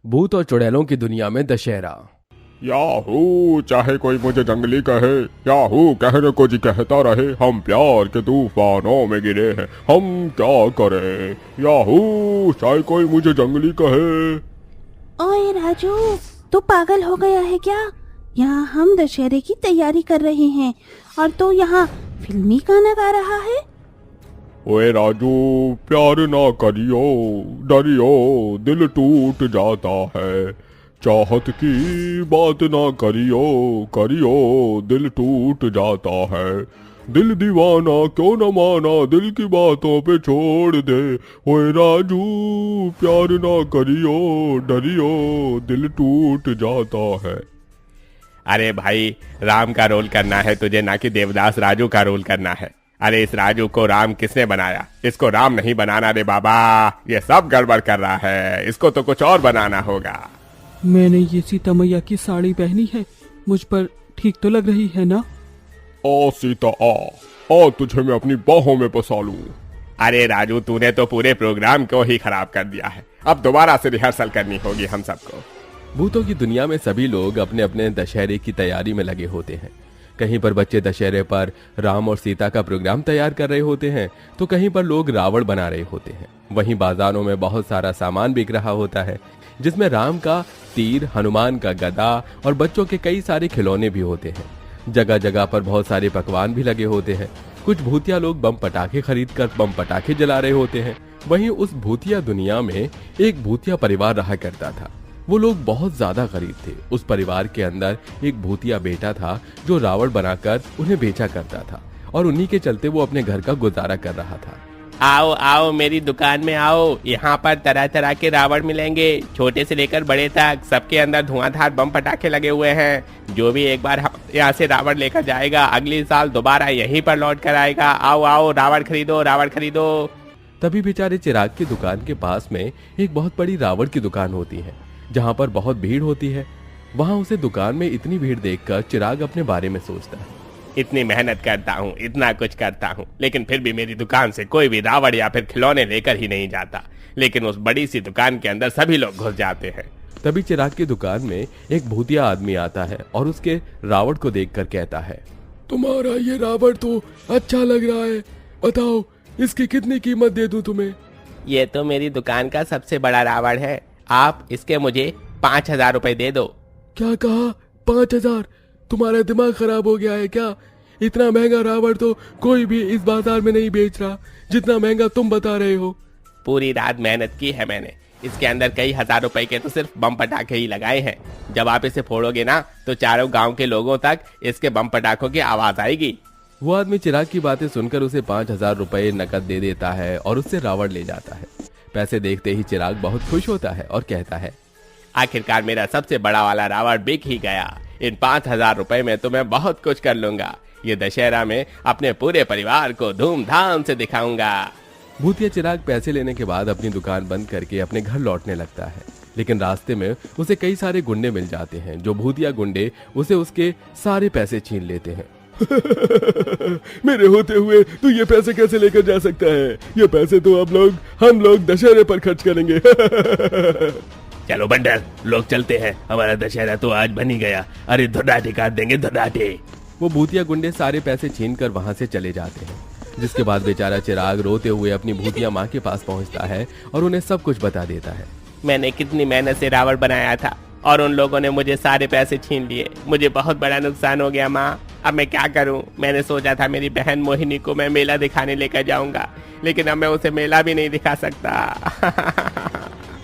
भूत और चुड़ैलों की दुनिया में दशहरा। याहू, चाहे कोई मुझे जंगली कहे, याहू कहने को जी कहता रहे, हम प्यार के तूफानों में गिरे हैं, हम क्या करें। याहू, चाहे कोई मुझे जंगली कहे। ओए राजू, तू पागल हो गया है क्या? यहाँ हम दशहरे की तैयारी कर रहे हैं और तू यहाँ फिल्मी गाना गा रहा है। ओए राजू, प्यार ना करियो, डरियो दिल टूट जाता है, चाहत की बात ना करियो, करियो दिल टूट जाता है, दिल दीवाना क्यों न माना, दिल की बातों पे छोड़ दे। ओए राजू, प्यार ना करियो, डरियो दिल टूट जाता है। अरे भाई, राम का रोल करना है तुझे, ना कि देवदास राजू का रोल करना है। अरे इस राजू को राम किसने बनाया? इसको राम नहीं बनाना रे बाबा, ये सब गड़बड़ कर रहा है, इसको तो कुछ और बनाना होगा। मैंने ये सीता मैया की साड़ी पहनी है, मुझ पर ठीक तो लग रही है ना? आ सीता आ तुझे मैं अपनी बाहों में फंसा लूं। अरे राजू, तूने तो पूरे प्रोग्राम को ही खराब कर दिया है, अब दोबारा से रिहर्सल करनी होगी हम सबको। भूतों की दुनिया में सभी लोग अपने अपने दशहरे की तैयारी में लगे होते हैं। कहीं पर बच्चे दशहरे पर राम और सीता का प्रोग्राम तैयार कर रहे होते हैं, तो कहीं पर लोग रावण बना रहे होते हैं। वहीं बाजारों में बहुत सारा सामान बिक रहा होता है, जिसमें राम का तीर, हनुमान का गदा और बच्चों के कई सारे खिलौने भी होते हैं। जगह जगह पर बहुत सारे पकवान भी लगे होते हैं। कुछ भूतिया लोग बम पटाखे खरीद कर बम पटाखे जला रहे होते हैं। वहीं उस भूतिया दुनिया में एक भूतिया परिवार रहा करता था। वो लोग बहुत ज्यादा गरीब थे। उस परिवार के अंदर एक भूतिया बेटा था जो रावण बनाकर उन्हें बेचा करता था और उन्हीं के चलते वो अपने घर का गुजारा कर रहा था। आओ आओ, मेरी दुकान में आओ, यहाँ पर तरह तरह के रावण मिलेंगे, छोटे से लेकर बड़े तक। सबके अंदर धुआंधार बम पटाखे लगे हुए हैं। जो भी एक बार यहाँ से रावण लेकर जाएगा, अगले साल दोबारा यहीं पर लौट कर आएगा। आओ आओ, रावण खरीदो, रावण खरीदो। तभी बेचारे चिराग की दुकान के पास में एक बहुत बड़ी रावण की दुकान होती है, जहाँ पर बहुत भीड़ होती है। वहाँ उसे दुकान में इतनी भीड़ देखकर चिराग अपने बारे में सोचता है, इतनी मेहनत करता हूँ, इतना कुछ करता हूँ, लेकिन फिर भी मेरी दुकान से कोई भी रावण या फिर खिलौने लेकर ही नहीं जाता। लेकिन उस बड़ी सी दुकान के अंदर सभी लोग घुस जाते हैं। तभी चिराग की दुकान में एक भूतिया आदमी आता है और उसके रावण को देखकर कहता है, तुम्हारा ये रावण तो अच्छा लग रहा है, बताओ इसकी कितनी कीमत दे दूं तुम्हें? ये तो मेरी दुकान का सबसे बड़ा रावण है, आप इसके मुझे 5,000 रुपए दे दो। क्या कहा? 5,000? तुम्हारा दिमाग खराब हो गया है क्या? इतना महंगा रावण तो कोई भी इस बाजार में नहीं बेच रहा, जितना महंगा तुम बता रहे हो। पूरी रात मेहनत की है मैंने, इसके अंदर कई हजार रुपए के तो सिर्फ बम पटाखे ही लगाए हैं। जब आप इसे फोड़ोगे ना, तो चारों गांव के लोगों तक इसके बम पटाखों की आवाज आएगी। वो आदमी चिराग की बातें सुनकर उसे 5,000 रुपए नकद दे देता है और उससे रावण ले जाता है। पैसे देखते ही चिराग बहुत खुश होता है और कहता है, आखिरकार मेरा सबसे बड़ा वाला रावण बिक ही गया। इन 5,000 रुपए में तो मैं बहुत कुछ कर लूंगा। ये दशहरा में अपने पूरे परिवार को धूमधाम से दिखाऊंगा। भूतिया चिराग पैसे लेने के बाद अपनी दुकान बंद करके अपने घर लौटने लगता है, लेकिन रास्ते में उसे कई सारे गुंडे मिल जाते हैं। जो भूतिया गुंडे उसे उसके सारे पैसे छीन लेते हैं। मेरे होते हुए तू ये पैसे कैसे लेकर जा सकता है? ये पैसे तो हम लोग दशहरे पर खर्च करेंगे। चलो बंडल, लोग चलते हैं, हमारा दशहरा तो आज बन ही गया। अरे धड़ाटे काट देंगे, धड़ाटे। वो भूतिया गुंडे सारे पैसे छीन कर वहाँ से चले जाते हैं, जिसके बाद बेचारा चिराग रोते हुए अपनी भूतिया माँ के पास पहुँचता है और उन्हें सब कुछ बता देता है। मैंने कितनी मेहनत से रावण बनाया था और उन लोगों ने मुझे सारे पैसे छीन लिए। मुझे बहुत बड़ा नुकसान हो गया माँ, अब मैं क्या करूँ? मैंने सोचा था मेरी बहन मोहिनी को मैं मेला दिखाने लेकर जाऊंगा, लेकिन अब मैं उसे मेला भी नहीं दिखा सकता।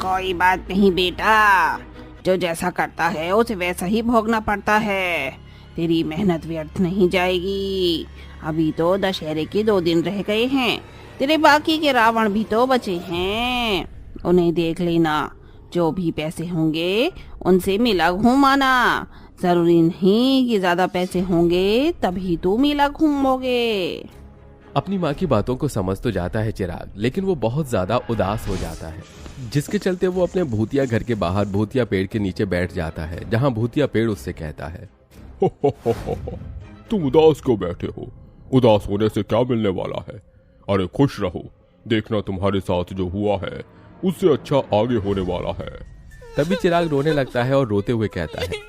कोई बात नहीं बेटा, जो जैसा करता है उसे वैसा ही भोगना पड़ता है। तेरी मेहनत व्यर्थ नहीं जाएगी। अभी तो दशहरे के 2 दिन रह गए हैं, तेरे बाकी के रावण भी तो बचे हैं, उन्हें देख लेना। जो भी पैसे होंगे उनसे मेला घूमाना। जरूरी नहीं कि ज्यादा पैसे होंगे तभी तो मेला घूमोगे। अपनी माँ की बातों को समझ तो जाता है चिराग, लेकिन वो बहुत ज्यादा उदास हो जाता है, जिसके चलते वो अपने भूतिया घर के बाहर भूतिया पेड़ के नीचे बैठ जाता है, जहाँ भूतिया पेड़ उससे कहता है, तुम उदास क्यों बैठे हो? उदास होने से क्या मिलने वाला है? अरे खुश रहो, देखना तुम्हारे साथ जो हुआ है उससे अच्छा आगे होने वाला है। तभी चिराग रोने लगता है और रोते हुए कहता है,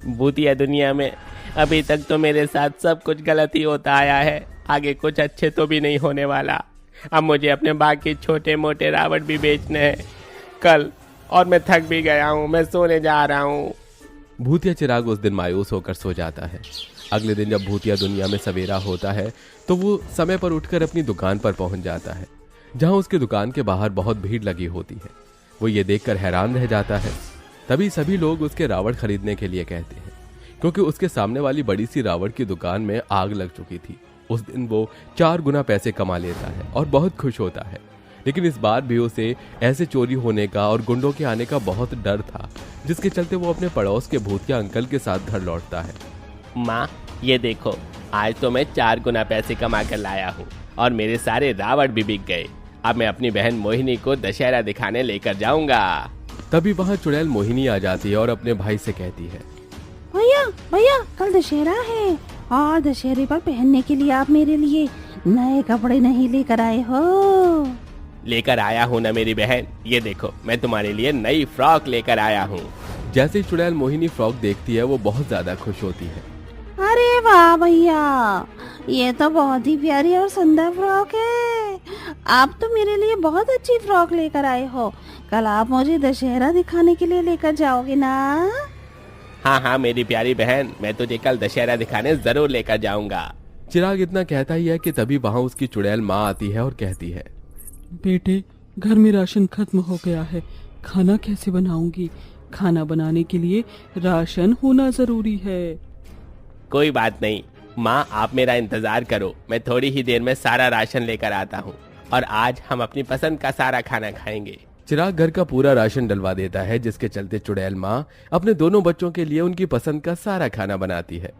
भूतिया दुनिया में अभी तक तो मेरे साथ सब कुछ गलत ही होता आया है, आगे कुछ अच्छे तो भी नहीं होने वाला। अब मुझे अपने बाकी छोटे मोटे रावण भी बेचने हैं कल, और मैं थक भी गया हूँ, मैं सोने जा रहा हूँ। भूतिया चिराग उस दिन मायूस होकर सो जाता है। अगले दिन जब भूतिया दुनिया में सवेरा होता है तो वो समय पर उठकर अपनी दुकान पर पहुंच जाता है, जहां उसकी दुकान के बाहर बहुत भीड़ लगी होती है। वो ये देखकर हैरान रह जाता है। तभी सभी लोग उसके रावण खरीदने के लिए कहते हैं, क्योंकि उसके सामने वाली बड़ी सी रावण की दुकान में आग लग चुकी थी। उस दिन वो 4 गुना पैसे कमा लेता है और बहुत खुश होता है। लेकिन इस बार भी उसे ऐसे चोरी होने का और गुंडों के आने का बहुत डर था, जिसके चलते वो अपने पड़ोस के भूतिया अंकल के साथ घर लौटता है। माँ ये देखो, आज तो मैं 4 गुना पैसे कमा कर लाया हूँ और मेरे सारे रावण भी बिक गए। अब मैं अपनी बहन मोहिनी को दशहरा दिखाने लेकर जाऊंगा। तभी वहां चुड़ैल मोहिनी आ जाती है और अपने भाई से कहती है, भैया भैया कल दशहरा है और दशहरे पर पहनने के लिए आप मेरे लिए नए कपड़े नहीं लेकर आए हो? लेकर आया हूँ ना मेरी बहन, ये देखो मैं तुम्हारे लिए नई फ्रॉक लेकर आया हूँ। जैसे ही चुड़ैल मोहिनी फ्रॉक देखती है वो बहुत ज्यादा खुश होती है। अरे वाह भैया, ये तो बहुत ही प्यारी और सुंदर फ्रॉक है। आप तो मेरे लिए बहुत अच्छी फ्रॉक लेकर आए हो। कल आप मुझे दशहरा दिखाने के लिए लेकर जाओगे ना? हाँ हाँ मेरी प्यारी बहन, मैं तुझे कल दशहरा दिखाने जरूर लेकर जाऊंगा। चिराग इतना कहता ही है कि तभी वहां उसकी चुड़ैल माँ आती है और कहती है, बेटे, घर में राशन खत्म हो गया है, खाना कैसे बनाऊंगी? खाना बनाने के लिए राशन होना जरूरी है। कोई बात नहीं माँ, आप मेरा इंतजार करो, मैं थोड़ी ही देर में सारा राशन लेकर आता हूँ और आज हम अपनी पसंद का सारा खाना खाएंगे। चिराग घर का पूरा राशन डलवा देता है, जिसके चलते चुड़ैल माँ अपने दोनों बच्चों के लिए उनकी पसंद का सारा खाना बनाती है।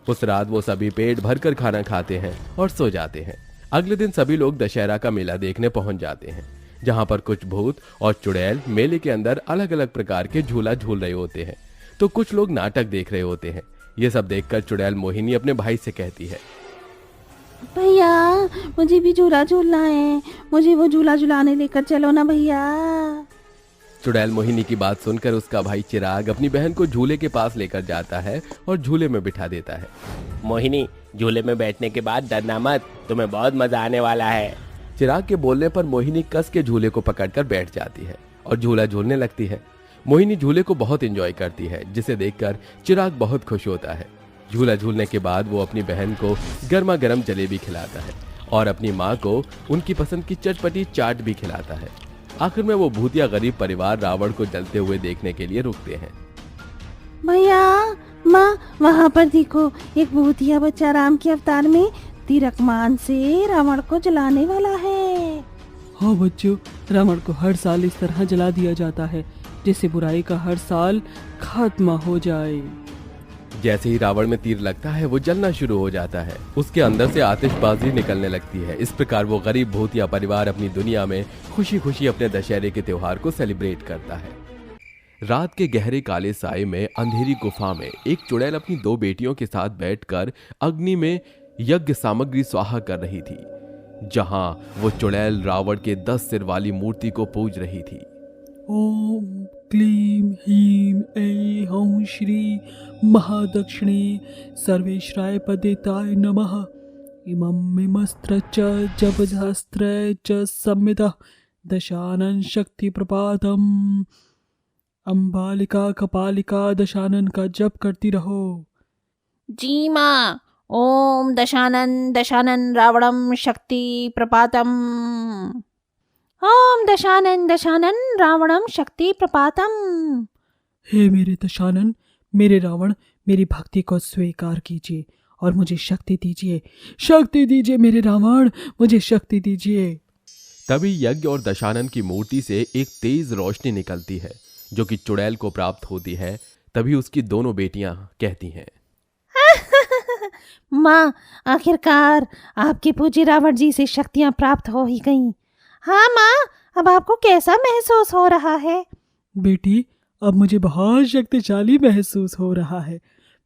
उस रात वो सभी पेट भरकर खाना खाते हैं और सो जाते हैं। अगले दिन सभी लोग दशहरा का मेला देखने पहुंच जाते हैं, जहां पर कुछ भूत और चुड़ैल मेले के अंदर अलग अलग प्रकार के झूला झूल रहे होते हैं, तो कुछ लोग नाटक देख रहे होते हैं। ये सब देखकर चुड़ैल मोहिनी अपने भाई से कहती है, भैया मुझे भी झूला झूलना है, मुझे वो झूला झूलाने लेकर चलो ना भैया। चुड़ैल मोहिनी की बात सुनकर उसका भाई चिराग अपनी बहन को झूले के पास लेकर जाता है और झूले में बिठा देता है। मोहिनी, झूले में बैठने के बाद डरना मत, तुम्हें बहुत मजा आने वाला है। चिराग के बोलने पर मोहिनी कस के झूले को पकड़कर बैठ जाती है और झूला झूलने लगती है। मोहिनी झूले को बहुत एंजॉय करती है, जिसे देखकर चिराग बहुत खुश होता है। झूला झूलने के बाद वो अपनी बहन को गर्मा गर्म जलेबी खिलाता है और अपनी माँ को उनकी पसंद की चटपटी चाट भी खिलाता है। आखिर में वो भूतिया गरीब परिवार रावण को जलते हुए देखने के लिए रुकते हैं। भैया माँ, वहाँ पर देखो, एक भूतिया बच्चा राम के अवतार में तीरकमान से रावण को जलाने वाला है। हाँ बच्चों, रावण को हर साल इस तरह जला दिया जाता है, जिससे बुराई का हर साल खात्मा हो जाए। जैसे ही रावण में तीर लगता है वो जलना शुरू हो जाता है, उसके अंदर से आतिशबाजी निकलने लगती है। इस प्रकार वो गरीब भूतिया परिवार अपनी दुनिया में खुशी खुशी अपने दशहरे के त्योहार को सेलिब्रेट करता है। रात के गहरे काले साए में अंधेरी गुफा में एक चुड़ैल अपनी 2 बेटियों के साथ बैठकर अग्नि में यज्ञ सामग्री स्वाहा कर रही थी, जहां वो चुड़ैल रावण के 10 सिर वाली मूर्ति को पूज रही थी। ओम क्लीम ह्रीम ऐं हौं श्री महादक्षिणे सर्वेश्वराय पदेताय नमः। इमम्मिमस्त्र च जपसहस्त्र च संवितः दशानन शक्ति प्रपातम्। अम्बालिका कपालिका दशानन का जप करती रहो। जी माँ। ओम दशानन दशानन रावणम शक्ति प्रपातम। ओम दशानन दशानन रावणम शक्ति प्रपातम। हे मेरे दशानन, मेरे रावण, मेरी भक्ति को स्वीकार कीजिए और मुझे शक्ति दीजिए। शक्ति दीजिए मेरे रावण, मुझे शक्ति दीजिए। तभी यज्ञ और दशानन की मूर्ति से एक तेज रोशनी निकलती है, जो कि चुड़ैल को प्राप्त होती है। तभी उसकी दोनों बेटियां कहती हैं, माँ, आखिरकार आपके पूज्य रावण जी से शक्तियाँ प्राप्त हो ही गईं। हाँ माँ, अब आपको कैसा महसूस हो रहा है? बेटी, अब मुझे बहुत शक्तिशाली महसूस हो रहा है।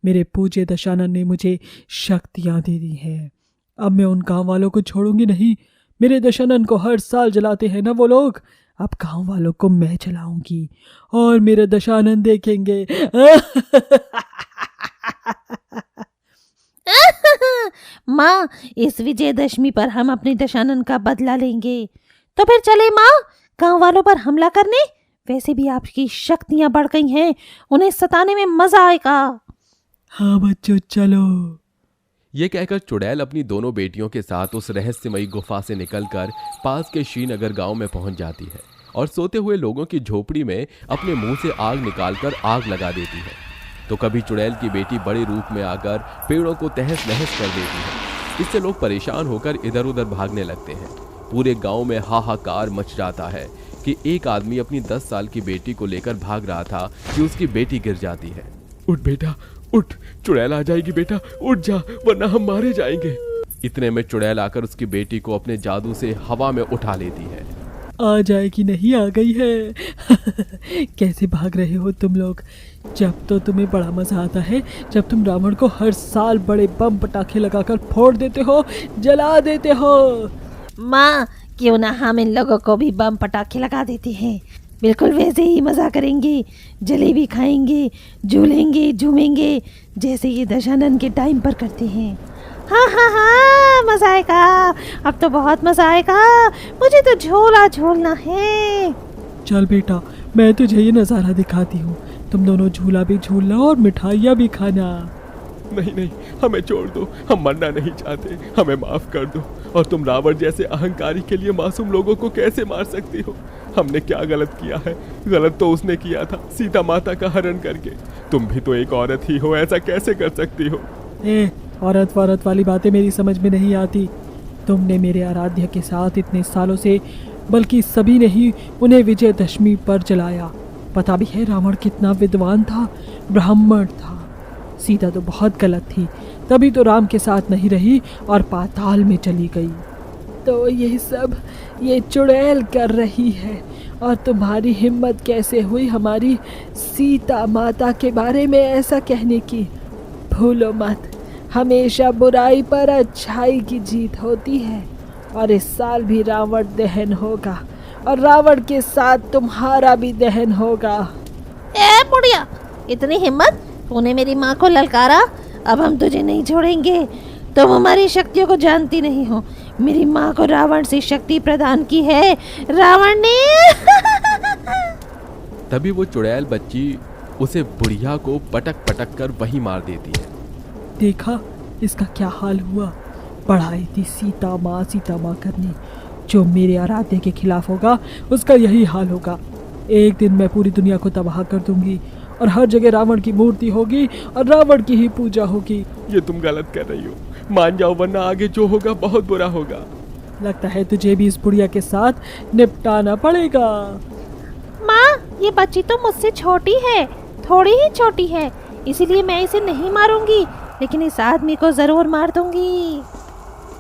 मेरे पूज्य दशानन ने मुझे शक्तियाँ दे दी हैं। अब मैं उन गाँव वालों को छोड़ूंगी नहीं। मेरे दशानन को हर साल जलाते हैं ना वो लोग, अब गांव वालों को मैं चलाऊंगी और मेरा दशानन देखेंगे। माँ, इस विजयदशमी पर हम अपने दशानन का बदला लेंगे। तो फिर चले माँ, गांव वालों पर हमला करने। वैसे भी आपकी शक्तियां बढ़ गई हैं, उन्हें सताने में मजा आएगा। हाँ बच्चों, चलो। ये कहकर चुड़ैल अपनी दोनों बेटियों के साथ उस रहस्यमयी गुफा से निकलकर पास के श्रीनगर गांव में पहुंच जाती है और सोते हुए लोगों की झोपड़ी में अपने मुंह से आग निकालकर आग लगा देती है। तो कभी चुड़ैल की बेटी बड़े रूप में आकर पेड़ों को तहस नहस कर देती है। इससे लोग परेशान होकर इधर उधर भागने लगते हैं। पूरे गांव में हाहाकार मच जाता है कि एक आदमी अपनी 10 साल की बेटी को लेकर भाग रहा था कि उसकी बेटी गिर जाती है। उठ बेटा उठ, चुड़ैल आ जाएगी बेटा, उठ जा वरना हम मारे जाएंगे। इतने में चुड़ैल आकर उसकी बेटी को अपने जादू से हवा में उठा लेती है। आ जाएगी नहीं, आ गई है। कैसे भाग रहे हो तुम लोग? जब तो तुम्हें बड़ा मजा आता है जब तुम रावण को हर साल बड़े बम पटाखे लगाकर फोड़ देते हो, जला देते हो। माँ, क्यों ना हम इन लोगों को भी बम पटाखे लगा देते हैं। बिल्कुल वैसे ही मजा करेंगे, जलेबी खाएंगे, झूलेंगे, झूमेंगे, जैसे ये दशानन के टाइम पर करते हैं। हाँ हाँ हाँ, मजा आएगा, अब तो बहुत मजा आएगा। मुझे तो झूला झूलना है। चल बेटा, मैं तुझे ये नज़ारा दिखाती हूँ। तुम दोनों झूला भी झूलना और मिठाइयाँ भी खाना। नहीं नहीं, हमें छोड़ दो, हम मरना नहीं चाहते, हमें माफ कर दो। और तुम रावण जैसे अहंकारी के लिए मासूम लोगों को कैसे मार सकती हो? हमने क्या गलत किया है? गलत तो उसने किया था, सीता माता का हरण करके। तुम भी तो एक औरत ही हो, ऐसा कैसे कर सकती हो? औरत वाली बातें मेरी समझ में नहीं आती। तुमने मेरे आराध्य के साथ इतने सालों से, बल्कि सभी ने ही उन्हें विजयदशमी पर जलाया। पता भी है रावण कितना विद्वान था, ब्राह्मण था। सीता तो बहुत गलत थी, तभी तो राम के साथ नहीं रही और पाताल में चली गई। तो ये सब ये चुड़ैल कर रही है। और तुम्हारी हिम्मत कैसे हुई हमारी सीता माता के बारे में ऐसा कहने की? भूलो मत, हमेशा बुराई पर अच्छाई की जीत होती है। और इस साल भी रावण दहन होगा और रावण के साथ तुम्हारा भी दहन होगा। ए बुढ़िया, इतनी हिम्मत? तूने मेरी माँ को ललकारा, अब हम तुझे नहीं छोड़ेंगे। तुम हमारी शक्तियों को जानती नहीं हो। मेरी माँ को रावण से शक्ति प्रदान की है रावण ने। तभी वो चुड़ैल बच्ची उसे बुढ़िया को पटक पटक कर वहीं मार देती है। देखा इसका क्या हाल हुआ? पढ़ाई थी सीता माँ करने। जो मेरे आराध्य के खिलाफ होगा उसका यही हाल होगा। एक दिन मैं पूरी दुनिया को तबाह कर दूंगी और हर जगह रावण की मूर्ति होगी और रावण की ही पूजा होगी। ये तुम गलत कर रही हो, मान जाओ वरना आगे जो होगा बहुत बुरा होगा। लगता है तुझे भी इस बुढ़िया के साथ निपटाना पड़ेगा। माँ, ये बच्ची तो मुझसे छोटी है, थोड़ी ही छोटी है, इसीलिए मैं इसे नहीं मारूंगी, लेकिन इस आदमी को जरूर मार दूंगी।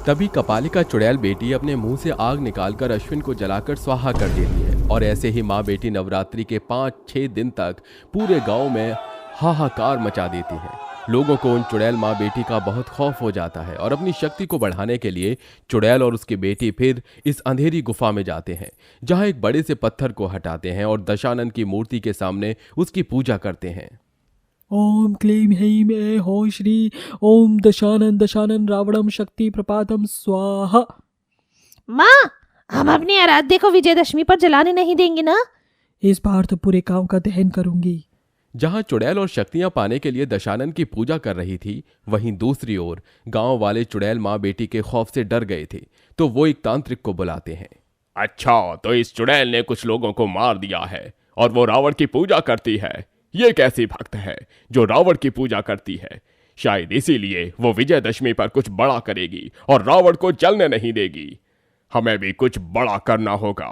तभी कपालिका चुड़ैल बेटी अपने मुंह से आग निकालकर अश्विन को जलाकर स्वाहा कर देती है। और ऐसे ही माँ बेटी नवरात्रि के 5-6 दिन तक पूरे गांव में हाहाकार मचा देती है। लोगों को उन चुड़ैल माँ बेटी का बहुत खौफ हो जाता है और अपनी शक्ति को बढ़ाने के लिए चुड़ैल और उसकी बेटी फिर इस अंधेरी गुफा में जाते हैं, जहां एक बड़े से पत्थर को हटाते हैं और दशानन की मूर्ति के सामने उसकी पूजा करते हैं। ओम क्लीम ह्रीम ऐं हो श्री ओम दशानन रावणम शक्ति प्रपातम स्वाहा। माँ, हम अपने आराध्य को विजयदशमी पर जलाने नहीं देंगे ना? इस बार तो पूरे गांव का दहन करूंगी। जहां चुड़ैल और शक्तियां पाने के लिए दशानन की पूजा कर रही थी, वहीं दूसरी ओर गांव वाले चुड़ैल माँ बेटी के खौफ से डर गए थे। तो वो एक तांत्रिक को बुलाते हैं। अच्छा, तो इस चुड़ैल ने कुछ लोगों को मार दिया है और वो रावण की पूजा करती है। ये कैसी भक्त है जो रावण की पूजा करती है? शायद इसीलिए वो विजयदशमी पर कुछ बड़ा करेगी और रावण को जलने नहीं देगी। हमें भी कुछ बड़ा करना होगा।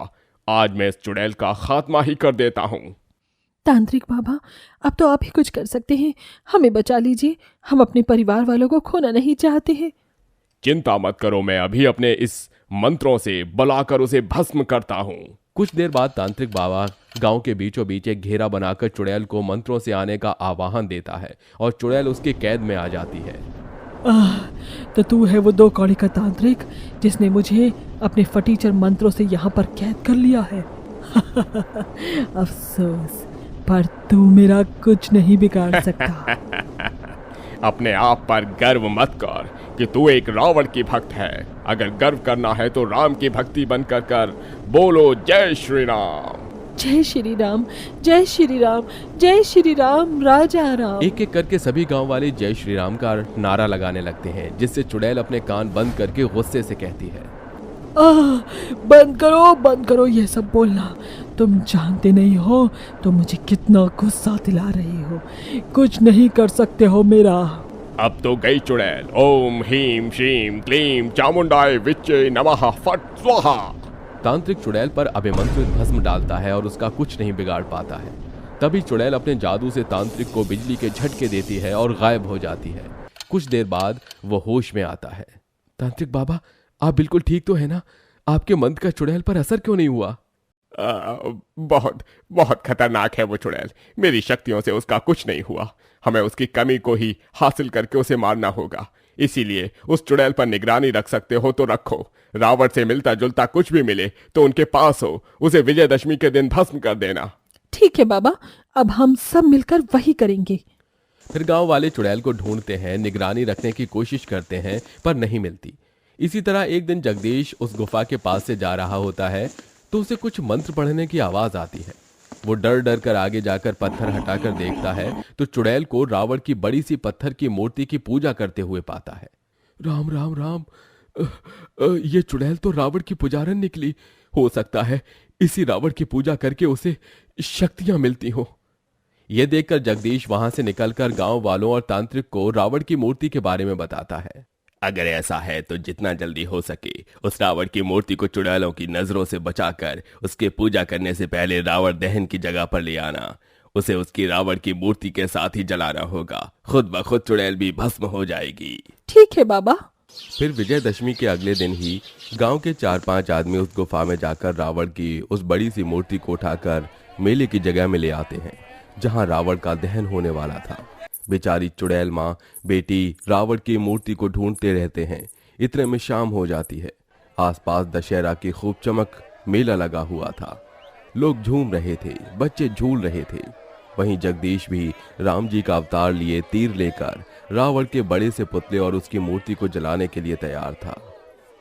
आज मैं इस चुड़ैल का खात्मा ही कर देता हूँ। तांत्रिक बाबा, अब तो आप ही कुछ कर सकते हैं, हमें बचा लीजिए। हम अपने परिवार वालों को खोना नहीं चाहते हैं। चिंता मत करो, मैं अभी अपने इस मंत्रों से बुलाकर उसे भस्म करता हूँ। कुछ देर बाद तांत्रिक बाबा गांव के बीचों बीच एक घेरा बनाकर चुड़ैल को मंत्रों से आने का आह्वान देता है और चुड़ैल उसके कैद में आ जाती है। तो तू है वो 2 कौड़ी का तांत्रिक जिसने मुझे अपने फटीचर मंत्रों से यहाँ पर कैद कर लिया है। अफसोस, पर तू मेरा कुछ नहीं बिगाड़ सकता। अपने आप पर गर्व मत कर कि तू एक रावण की भक्त है। अगर गर्व करना है तो राम की भक्ति बनकर कर। बोलो जय श्री राम। जय श्री राम, जय श्री राम, जय श्री राम, राजा राम। एक एक करके सभी गांव वाले जय श्री राम का नारा लगाने लगते हैं, जिससे चुड़ैल अपने कान बंद करके गुस्से से कहती है, बंद करो ये सब बोलना। तुम जानते नहीं हो तुम मुझे कितना गुस्सा दिला रही हो। कुछ नहीं कर सकते हो मेरा। अब तो गई चुड़ैल। ओम ह्रीम श्रीम क्लीम चामुंडाय विच्चे नमः फट स्वाहा। तांत्रिक चुड़ैल पर अभिमंत्रित भस्म डालता है और उसका कुछ नहीं बिगाड़ पाता है। तभी चुड़ैल अपने जादू से तांत्रिक को बिजली के झटके देती है और गायब हो जाती है। कुछ देर बाद वो होश में आता है। तांत्रिक बाबा, आप बिल्कुल ठीक तो है ना? आपके मंत्र का चुड़ैल पर असर क्यों नहीं हुआ? बहुत बहुत खतरनाक है वो चुड़ैल। मेरी शक्तियों से उसका कुछ नहीं हुआ। हमें उसकी कमी को ही हासिल करके उसे मारना होगा। इसीलिए उस चुड़ैल पर निगरानी रख सकते हो तो रखो। रावण से मिलता जुलता कुछ भी मिले तो उनके पास हो, उसे विजयदशमी के दिन भस्म कर देना। ठीक है बाबा, अब हम सब मिलकर वही करेंगे। फिर गांव वाले चुड़ैल को ढूंढते हैं, निगरानी रखने की कोशिश करते हैं, पर नहीं मिलती। इसी तरह एक दिन जगदीश उस गुफा के पास से जा रहा होता है तो उसे कुछ मंत्र पढ़ने की आवाज आती है। वो डर डर कर आगे जाकर पत्थर हटाकर देखता है तो चुड़ैल को रावण की बड़ी सी पत्थर की मूर्ति की पूजा करते हुए पाता है। राम राम राम, ये चुड़ैल तो रावण की पुजारन निकली। हो सकता है इसी रावण की पूजा करके उसे शक्तियां मिलती हो। यह देखकर जगदीश वहां से निकलकर गांव वालों और तांत्रिक को रावण की मूर्ति के बारे में बताता है। अगर ऐसा है तो जितना जल्दी हो सके उस रावण की मूर्ति को चुड़ैलों की नजरों से बचाकर उसके पूजा करने से पहले रावण दहन की जगह पर ले आना। उसे उसकी रावण की मूर्ति के साथ ही जलाना होगा। खुद ब खुद चुड़ैल भी भस्म हो जाएगी। ठीक है बाबा। फिर विजयदशमी के अगले दिन ही गांव के 4-5 आदमी उस गुफा में जाकर रावण की उस बड़ी सी मूर्ति को उठाकर मेले की जगह में ले आते हैं जहां रावण का दहन होने वाला था। बेचारी चुड़ैल माँ बेटी रावण की मूर्ति को ढूंढते रहते हैं। इतने में शाम हो जाती है। आसपास दशहरा की खूब चमक मेला लगा हुआ था। लोग झूम रहे थे, बच्चे झूल रहे थे। वहीं जगदीश भी राम जी का अवतार लिए तीर लेकर रावण के बड़े से पुतले और उसकी मूर्ति को जलाने के लिए तैयार था।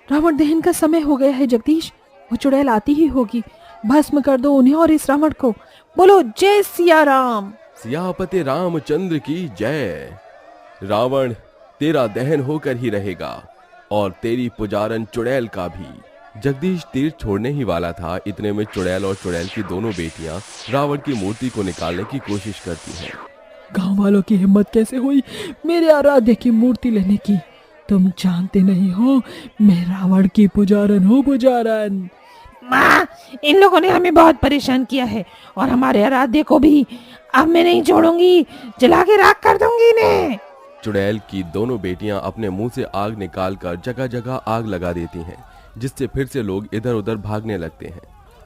रावण दहन का समय हो गया है जगदीश, वो चुड़ैल आती ही होगी। भस्म कर दो उन्हें और इस रावण को। बोलो जय सिया राम। सियापति रामचंद्र की जय। रावण तेरा दहन होकर ही रहेगा और तेरी पुजारन चुड़ैल का भी। जगदीश तीर छोड़ने ही वाला था, इतने में चुड़ैल और चुड़ैल की दोनों बेटियां रावण की मूर्ति को निकालने की कोशिश करती हैं। गांव वालों की हिम्मत कैसे हुई मेरे आराध्य की मूर्ति लेने की? तुम जानते नहीं हो मैं रावण की पुजारन हूँ, पुजारन। माँ, इन लोगों ने हमें बहुत परेशान किया है और हमारे आराध्य को भी। अब मैं नहीं छोड़ूंगी, जला के राख कर दूंगी इन्हें। चुड़ैल की दोनों बेटियां अपने मुंह से आग निकालकर जगह जगह आग लगा देती हैं, जिससे फिर से लोग इधर उधर भागने लगते हैं।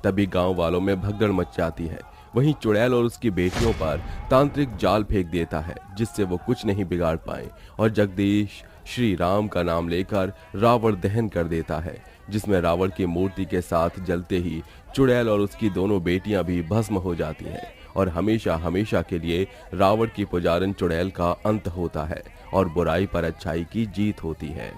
तभी गांव वालों में भगदड़ मच जाती है। वहीं चुड़ैल और उसकी बेटियों पर तांत्रिक जाल फेंक देता है, जिससे वो कुछ नहीं बिगाड़ पाए और जगदीश श्री राम का नाम लेकर रावण दहन कर देता है, जिसमें रावण की मूर्ति के साथ जलते ही चुड़ैल और उसकी दोनों बेटियां भी भस्म हो जाती हैं और हमेशा हमेशा के लिए रावण की पुजारन चुड़ैल का अंत होता है और बुराई पर अच्छाई की जीत होती है।